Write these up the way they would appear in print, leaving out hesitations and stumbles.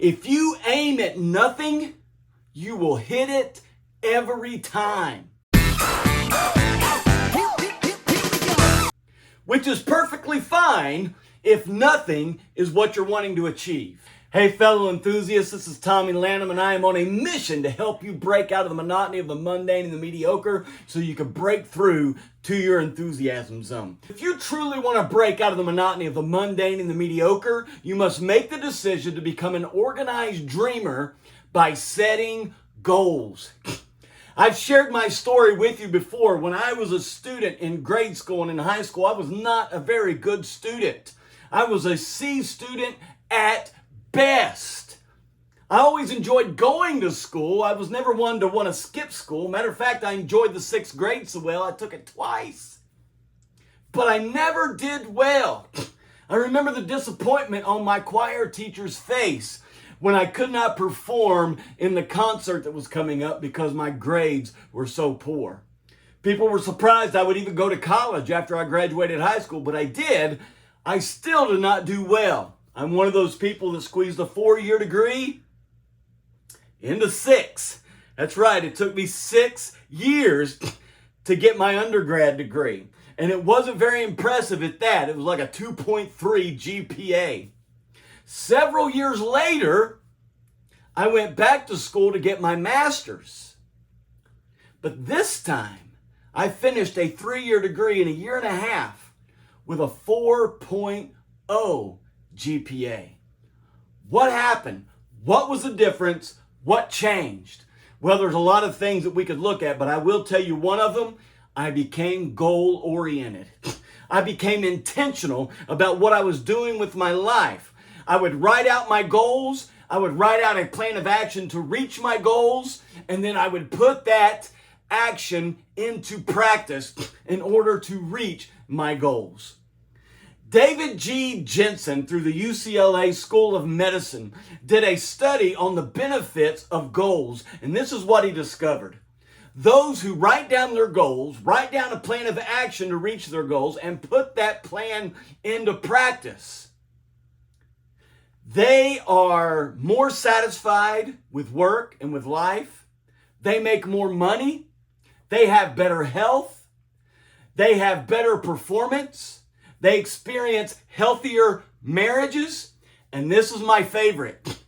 If you aim at nothing, you will hit it every time. Which is perfectly fine if nothing is what you're wanting to achieve. Hey fellow enthusiasts, this is Tommy Lanham, and I am on a mission to help you break out of the monotony of the mundane and the mediocre so you can break through to your enthusiasm zone. If you truly want to break out of the monotony of the mundane and the mediocre, you must make the decision to become an organized dreamer by setting goals. I've shared my story with you before. When I was a student in grade school and in high school, I was not a very good student. I was a C student at best. I always enjoyed going to school. I was never one to want to skip school. Matter of fact, I enjoyed the 6th grade so well, I took it twice. But I never did well. I remember the disappointment on my choir teacher's face when I could not perform in the concert that was coming up because my grades were so poor. People were surprised I would even go to college after I graduated high school, but I did. I still did not do well. I'm one of those people that squeezed a 4-year degree into 6. That's right, it took me 6 years to get my undergrad degree. And it wasn't very impressive at that. It was like a 2.3 GPA. Several years later, I went back to school to get my master's. But this time, I finished a 3-year degree in a year and a half with a 4.0 GPA. What happened? What was the difference? What changed? Well, there's a lot of things that we could look at, but I will tell you one of them. I became goal-oriented. I became intentional about what I was doing with my life. I would write out my goals. I would write out a plan of action to reach my goals, and then I would put that action into practice in order to reach my goals. David G. Jensen, through the UCLA School of Medicine, did a study on the benefits of goals, and this is what he discovered. Those who write down their goals, write down a plan of action to reach their goals, and put that plan into practice, they are more satisfied with work and with life. They make more money. They have better health. They have better performance. They experience healthier marriages. And this is my favorite.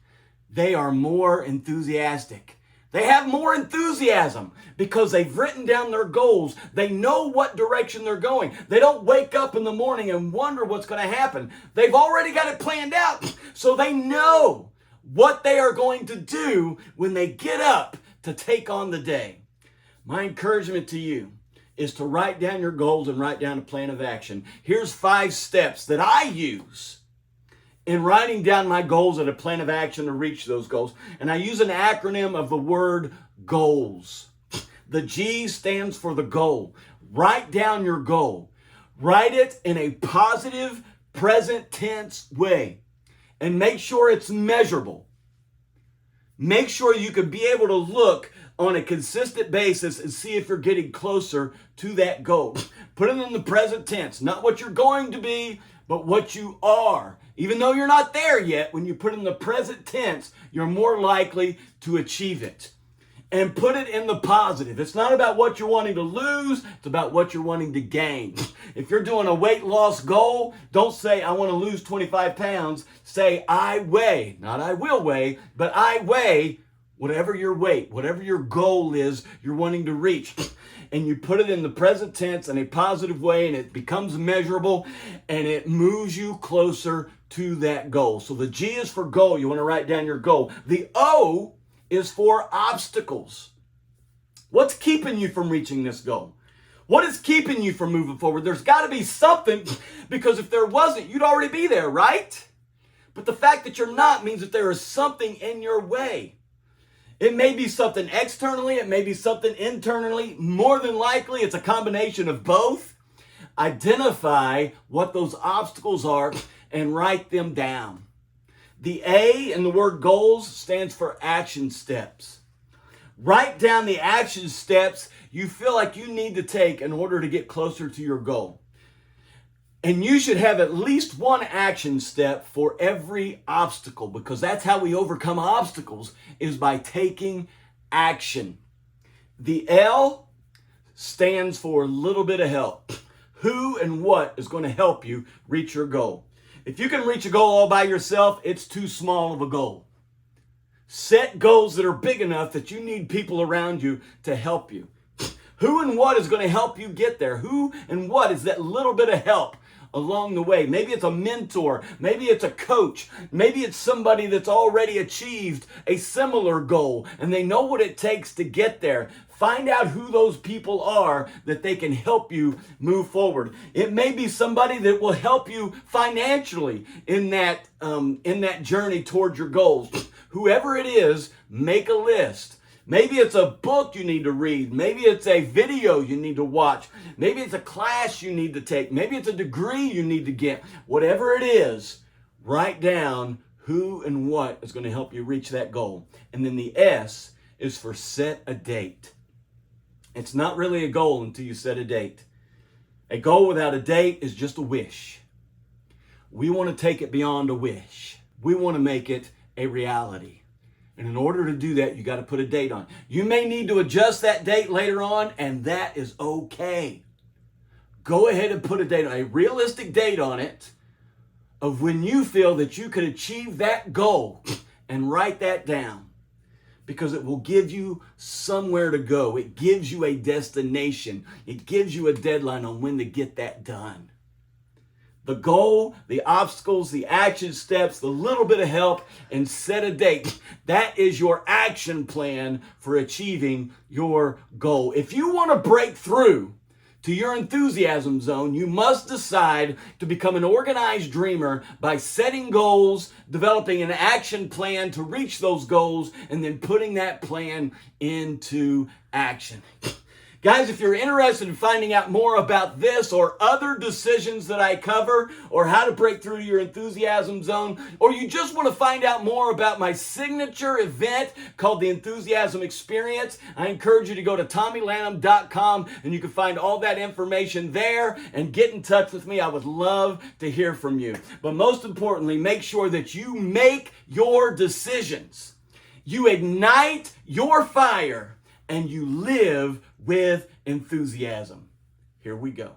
They are more enthusiastic. They have more enthusiasm because they've written down their goals. They know what direction they're going. They don't wake up in the morning and wonder what's going to happen. They've already got it planned out, so they know what they are going to do when they get up to take on the day. My encouragement to you is to write down your goals and write down a plan of action. Here's 5 steps that I use in writing down my goals and a plan of action to reach those goals. And I use an acronym of the word GOALS. The G stands for the goal. Write down your goal. Write it in a positive, present tense way. And make sure it's measurable. Make sure you can be able to look on a consistent basis and see if you're getting closer to that goal. Put it in the present tense. Not what you're going to be, but what you are. Even though you're not there yet, when you put it in the present tense, you're more likely to achieve it. And put it in the positive. It's not about what you're wanting to lose. It's about what you're wanting to gain. If you're doing a weight loss goal, don't say, I want to lose 25 pounds. Say, I weigh. Not I will weigh, but I weigh whatever your weight, whatever your goal is you're wanting to reach. And you put it in the present tense in a positive way, and it becomes measurable, and it moves you closer to that goal. So the G is for goal. You want to write down your goal. The O is for obstacles. What's keeping you from reaching this goal? What is keeping you from moving forward? There's got to be something, because if there wasn't, you'd already be there, right? But the fact that you're not means that there is something in your way. It may be something externally, it may be something internally. More than likely, it's a combination of both. Identify what those obstacles are and write them down. The A in the word goals stands for action steps. Write down the action steps you feel like you need to take in order to get closer to your goal. And you should have at least one action step for every obstacle, because that's how we overcome obstacles, is by taking action. The L stands for a little bit of help. Who and what is going to help you reach your goal? If you can reach a goal all by yourself, it's too small of a goal. Set goals that are big enough that you need people around you to help you. Who and what is going to help you get there? Who and what is that little bit of help along the way? Maybe it's a mentor. Maybe it's a coach. Maybe it's somebody that's already achieved a similar goal and they know what it takes to get there. Find out who those people are that they can help you move forward. It may be somebody that will help you financially in that journey towards your goals. Whoever it is, make a list. Maybe it's a book you need to read. Maybe it's a video you need to watch. Maybe it's a class you need to take. Maybe it's a degree you need to get. Whatever it is, write down who and what is going to help you reach that goal. And then the S is for set a date. It's not really a goal until you set a date. A goal without a date is just a wish. We want to take it beyond a wish. We want to make it a reality. And in order to do that, you got to put a date on. You may need to adjust that date later on, and that is okay. Go ahead and put a date on, a realistic date on it of when you feel that you can achieve that goal, and write that down, because it will give you somewhere to go. It gives you a destination. It gives you a deadline on when to get that done. The goal, the obstacles, the action steps, the little bit of help, and set a date. That is your action plan for achieving your goal. If you want to break through to your enthusiasm zone, you must decide to become an organized dreamer by setting goals, developing an action plan to reach those goals, and then putting that plan into action. Guys, if you're interested in finding out more about this or other decisions that I cover, or how to break through to your enthusiasm zone, or you just want to find out more about my signature event called the Enthusiasm Experience, I encourage you to go to TommyLanham.com, and you can find all that information there and get in touch with me. I would love to hear from you. But most importantly, make sure that you make your decisions. You ignite your fire and you live with enthusiasm. Here we go.